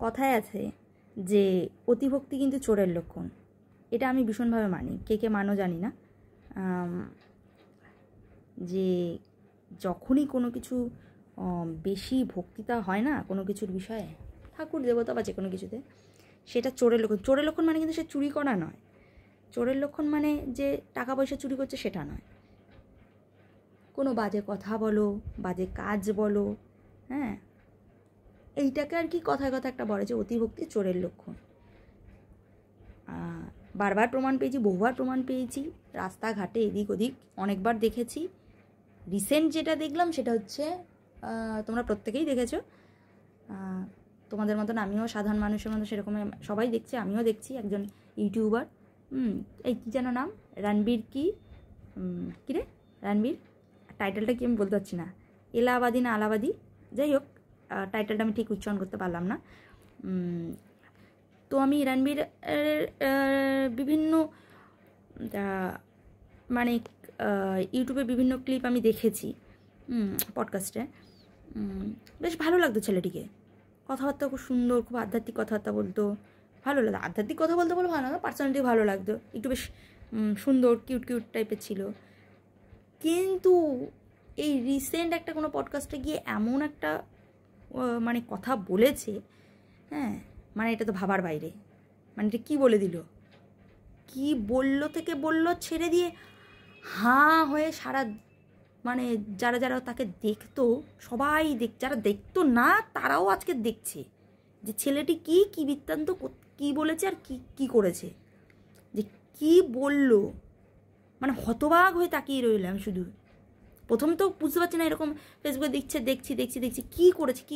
কথায় আছে যে অতিভক্তি কিন্তু চোরের লক্ষণ। এটা আমি ভীষণভাবে মানি, কে কে মানো জানি না। যে যখনই কোনো কিছু বেশি ভক্তিতা হয় না কোনো কিছুর বিষয়ে, ঠাকুর দেবতা বা যে কোনো কিছুতে, সেটা চোরের লক্ষণ। চোরের লক্ষণ মানে কিন্তু সে চুরি করা নয়। চোরের লক্ষণ মানে যে টাকা পয়সা চুরি করছে সেটা নয়। কোনো বাজে কথা বলো, বাজে কাজ বলো, হ্যাঁ, এইটাকে আর কি কথায় কথা একটা বলে যে অতিভক্তি চোরের লক্ষণ। বারবার প্রমাণ পেয়েছি, বহুবার প্রমাণ পেয়েছি, রাস্তাঘাটে এদিক ওদিক অনেকবার দেখেছি। রিসেন্ট যেটা দেখলাম সেটা হচ্ছে, তোমরা প্রত্যেকেই দেখেছো, তোমাদের মতন আমিও সাধারণ মানুষের মতো সেরকম সবাই দেখছে, আমিও দেখছি, একজন ইউটিউবার, এই কী যেন নাম, রণবীর কী রে রণবীর, টাইটেলটা কি আমি বলতে পারছি না, এলাহাবাদী না আলাহাবাদী, যাই হোক টাইটেলটা আমি ঠিক উচ্চারণ করতে পারলাম না। তো আমি রণবীর বিভিন্ন মানে ইউটিউবে বিভিন্ন ক্লিপ আমি দেখেছি, পডকাস্টে। বেশ ভালো লাগতো ছেলেটিকে, কথাবার্তা খুব সুন্দর, খুব আধ্যাত্মিক কথাবার্তা বলতো, ভালো লাগতো। আধ্যাত্মিক কথা বলতে বলে ভালো না, পার্সোনালিটি ভালো লাগতো, একটু বেশ সুন্দর কিউট কিউট টাইপের ছিল। কিন্তু এই রিসেন্ট একটা কোনো পডকাস্টে গিয়ে এমন একটা মানে কথা বলেছে, হ্যাঁ, মানে এটা তো ভাবার বাইরে। মানে এটা কী বলে দিল, কি বললো থেকে বললো ছেড়ে দিয়ে হাঁ হয়ে সারা, মানে যারা যারা তাকে দেখতো সবাই যারা দেখতো না তারাও আজকে দেখছে যে ছেলেটি কি বৃত্তান্ত, কি বলেছে আর কি করেছে, যে কি বলল। মানে হতবাক হয়ে তাকিয়ে রইলাম শুধু। প্রথম তো বুঝতে পারছি না, এরকম ফেসবুকে দেখছি কি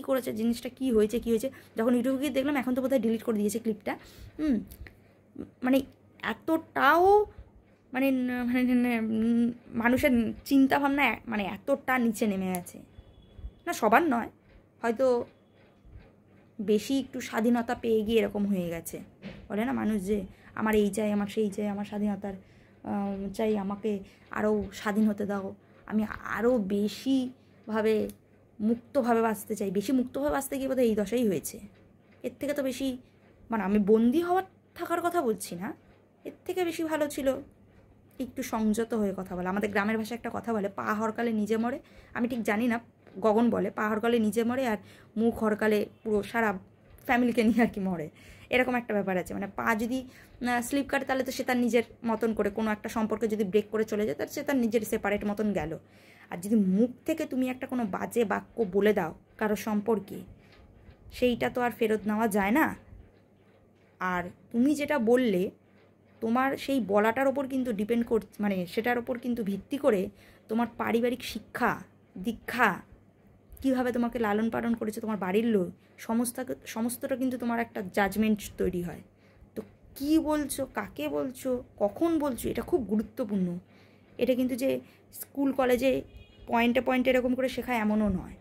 করেছে জিনিসটা, কি হয়েছে। যখন ইউটিউবে গিয়ে দেখলাম, এখন তো বোধহয় ডিলিট করে দিয়েছে ক্লিপটা। মানে এতটাও মানে মানুষের চিন্তাভাবনা মানে এতটা নিচে নেমে গেছে না, সবার নয়, হয়তো বেশি একটু স্বাধীনতা পেয়ে গিয়ে এরকম হয়ে গেছে। বলে না মানুষ যে আমার এই চাই, আমার সেই চাই, আমার স্বাধীনতার চাই, আমাকে আরও স্বাধীন হতে দাও, আমি আরও বেশিভাবে মুক্তভাবে বাঁচতে চাই। বেশি মুক্তভাবে বাঁচতে গিয়ে বোধহয় এই দশাই হয়েছে। এর থেকে তো বেশি, মানে আমি বন্দি হওয়ার থাকার কথা বলছি না, এর থেকে বেশি ভালো ছিল একটু সংযত হয়ে কথা বলে। আমাদের গ্রামের ভাষায় একটা কথা বলে, পা হরকালে নিজে মরে, আমি ঠিক জানি না, গগন বলে পা হরকালে নিজে মরে আর মুখ হরকালে পুরো সারা ফ্যামিলিকে নিয়ে আর কি মরে, এরকম একটা ব্যাপার আছে। মানে পা যদি স্লিপ কাটে তাহলে তো সে তার নিজের মতন করে, কোনো একটা সম্পর্কে যদি ব্রেক করে চলে যায় তাহলে সে তার নিজের সেপারেট মতন গেল। আর যদি মুখ থেকে তুমি একটা কোনো বাজে বাক্য বলে দাও কারো সম্পর্কে, সেইটা তো আর ফেরত নেওয়া যায় না। আর তুমি যেটা বললে, তোমার সেই বলাটার ওপর কিন্তু ডিপেন্ড করছে, মানে সেটার ওপর কিন্তু ভিত্তি করে তোমার পারিবারিক শিক্ষা দীক্ষা, কীভাবে তোমাকে লালন পালন করেছে তোমার বাড়ির লোক, সমস্তটা কিন্তু তোমার একটা জাজমেন্ট তৈরি হয়। তো কী বলছো, কাকে বলছো, কখন বলছো, এটা খুব গুরুত্বপূর্ণ। এটা কিন্তু যে স্কুল কলেজে পয়েন্টে এরকম করে শেখায় এমনও নয়।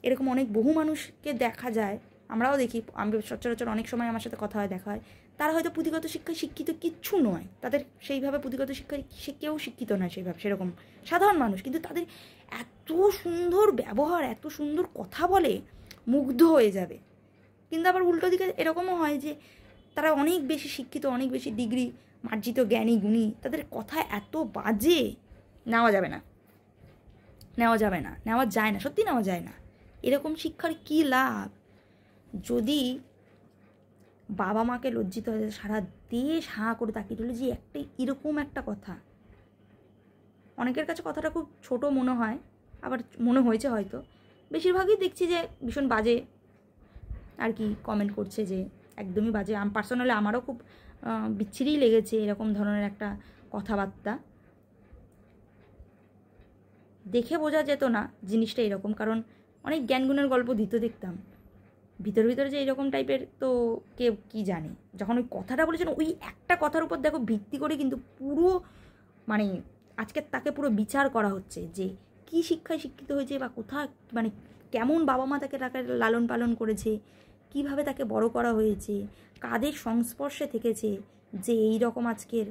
এরকম অনেক বহু মানুষকে দেখা যায়, আমরাও দেখি, আমি সচরাচর অনেক সময় আমার সাথে কথা হয়, দেখা হয়, তারা হয়তো পুঁথিগত শিক্ষায় শিক্ষিত কিচ্ছু নয়, তাদের সেইভাবে পুঁথিগত শিক্ষায় কেউ শিক্ষিত নয় সেইভাবে, সেরকম সাধারণ মানুষ, কিন্তু তাদের এত সুন্দর ব্যবহার, এত সুন্দর কথা বলে, মুগ্ধ হয়ে যাবে। কিন্তু আবার উল্টো দিকে এরকমও হয় যে তারা অনেক বেশি শিক্ষিত, অনেক বেশি ডিগ্রি মার্জিত, জ্ঞানী গুণী, তাদের কথা এত বাজে, নেওয়া যায় না, সত্যি নেওয়া যায় না। এরকম শিক্ষার কী লাভ যদি বাবা মাকে লজ্জিত হয়ে যায়, সারা দেশ হাঁ করে তাকিয়ে রইল যে একটা এরকম একটা কথা। অনেকের কাছে কথাটা খুব ছোট মনে হয়, আবার মনে হয়েছে হয়তো, বেশিরভাগই দেখছি যে ভীষণ বাজে আর কি কমেন্ট করছে, যে একদমই বাজে। পার্সোনালি আমারও খুব বিচ্ছিরিই লেগেছে এরকম ধরনের একটা কথাবার্তা। দেখে বোঝা যেত না জিনিসটা এরকম, কারণ অনেক জ্ঞানগুণের গল্প দিত দেখতাম, ভিতরে যে এরকম টাইপের তো কে কী জানে। যখন ওই কথাটা বলেছেন, ওই একটা কথার উপর দেখো ভিত্তি করে কিন্তু পুরো মানে আজকে তাকে পুরো বিচার করা হচ্ছে যে কী শিক্ষায় শিক্ষিত হয়েছে, বা কোথা মানে কেমন বাবা মা তাকে লালন পালন করেছে, কিভাবে তাকে বড় করা হয়েছে, কাদের সংস্পর্শে থেকেছে, যে এই রকম আজকের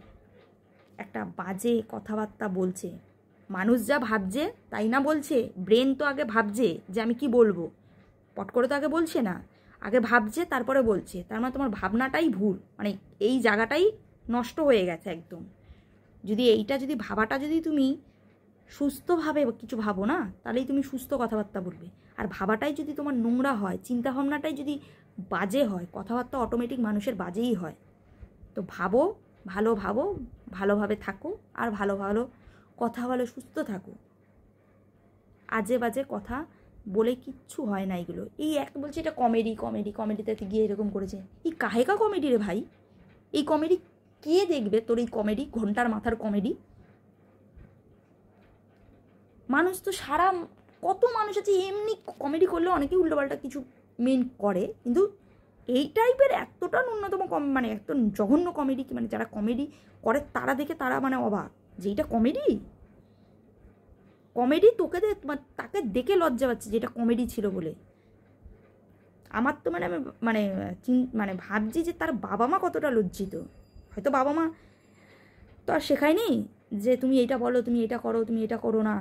একটা বাজে কথাবার্তা বলছে। মানুষ যা ভাবছে তাই না বলছে, ব্রেন তো আগে ভাবছে যে আমি কি বলবো, পট করে তো আগে বলছে না। আগে ভাবছে তারপরে বলছে, তার মানে তোমার ভাবনাটাই ভুল, মানে এই জায়গাটাই নষ্ট হয়ে গেছে একদম। যদি এইটা যদি ভাবাটা যদি তুমি সুস্থভাবে কিছু ভাবো না, তাহলেই তুমি সুস্থ কথাবার্তা বলবে। আর ভাবাটাই যদি তোমার নোংরা হয়, চিন্তাভাবনাটাই যদি বাজে হয়, কথাবার্তা অটোমেটিক মানুষের বাজেই হয়। তো ভাবো, ভালোভাবে থাকো, আর ভালো কথা বলো, সুস্থ থাকো। আজে বাজে কথা বলে কিচ্ছু হয় না এগুলো। এই এক বলছে এটা কমেডিতে গিয়ে এরকম করেছে, এই কাহেকা কমেডি রে ভাই? এই কমেডি কে দেখবে তোর? এই কমেডি, ঘন্টার মাথার কমেডি। মানুষ তো কত মানুষ আছে এমনি কমেডি করলে অনেকেই উল্টোপাল্টা কিছু মেন করে, কিন্তু এই টাইপের এতটা ন্যূনতম মানে এত জঘন্য কমেডি, মানে যারা কমেডি করে তারা দেখে তারা মানে অবাক যে এটা কমেডি তোকে তাকে দেখে লজ্জা পাচ্ছে যে এটা কমেডি ছিল বলে। আমার তো মানে আমি মানে ভাবছি যে তার বাবা মা কতটা লজ্জিত। হয়তো বাবা মা তো আর শেখায়নি যে তুমি এইটা বলো, তুমি এটা করো, তুমি এটা করো না,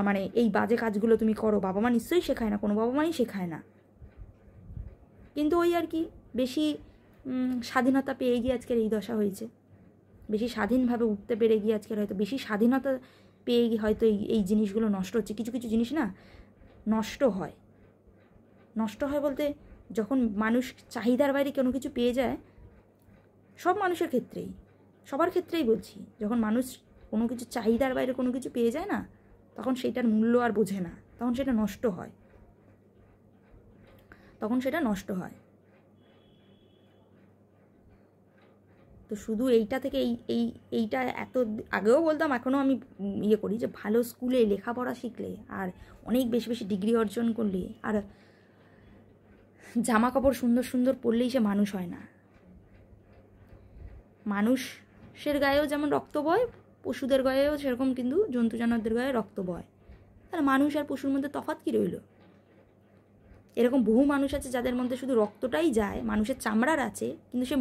মানে এই বাজে কাজগুলো তুমি করো। বাবা মা নিশ্চয়ই শেখায় না, কোনো বাবা মাই শেখায় না। কিন্তু ওই আর কি, বেশি স্বাধীনতা পেয়ে গিয়ে আজকের এই দশা হয়েছে। বেশি স্বাধীনভাবে উঠতে পেরে গিয়ে আজকের হয়তো বেশি স্বাধীনতা পেয়ে গিয়ে হয়তো এই জিনিসগুলো নষ্ট হচ্ছে। কিছু কিছু জিনিস না নষ্ট হয় বলতে, যখন মানুষ চাহিদার বাইরে কোনো কিছু পেয়ে যায়, সব মানুষের ক্ষেত্রেই, সবার ক্ষেত্রেই বলছি, যখন মানুষ কোনো কিছু চাহিদার বাইরে কোনো কিছু পেয়ে যায় না, তখন সেটার মূল্য আর বোঝে না, তখন সেটা নষ্ট হয়। তো শুধু এইটা থেকে এইটা এত আগেও বলতাম, এখনও আমি ইয়ে করি যে ভালো স্কুলে লেখাপড়া শিখলে আর অনেক বেশি বেশি ডিগ্রি অর্জন করলে আর জামা কাপড় সুন্দর সুন্দর পরলেই সে মানুষ হয় না। মানুষের গায়েও যেমন রক্ত বয়, পশুদের গায়েও সেরকম কিন্তু জন্তু জানোয়ারদের গায়ে রক্ত বয়। তাহলে মানুষ আর পশুর মধ্যে তফাৎ কী রইল? এরকম বহু মানুষ আছে যাদের মধ্যে শুধু রক্তটাই যায়, মানুষের চামড়ার আছে, কিন্তু সে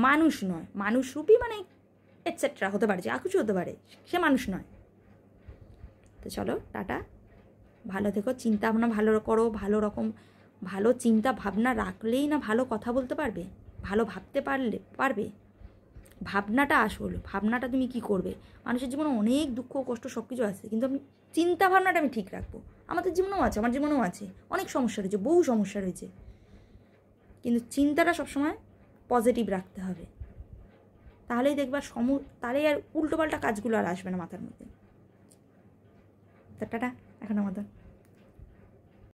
মানুষ নয়। মানুষরূপী মানে এটসেট্রা হতে পারে, যা কিছু হতে পারে, সে মানুষ নয়। তো চলো টাটা, ভালো থেকো, চিন্তা ভাবনা ভালো করো, ভালো চিন্তা ভাবনা রাখলেই না ভালো কথা বলতে পারবে, ভালো ভাবতে পারবে। ভাবনাটা আসল, ভাবনাটা তুমি কি করবে। মানুষের জীবনে অনেক দুঃখ কষ্ট সব কিছু আছে, কিন্তু আমি চিন্তা ভাবনাটা আমি ঠিক রাখবো। আমাদের জীবনেও আছে, আমার জীবনেও আছে, অনেক সমস্যা রয়েছে, বহু সমস্যা রয়েছে, কিন্তু চিন্তাটা সবসময় পজিটিভ রাখতে হবে। তাহলেই দেখবা তাহলেই আর উল্টোপাল্টা কাজগুলো আর আসবে না মাথার মধ্যে। টাটা, এখন আমাদের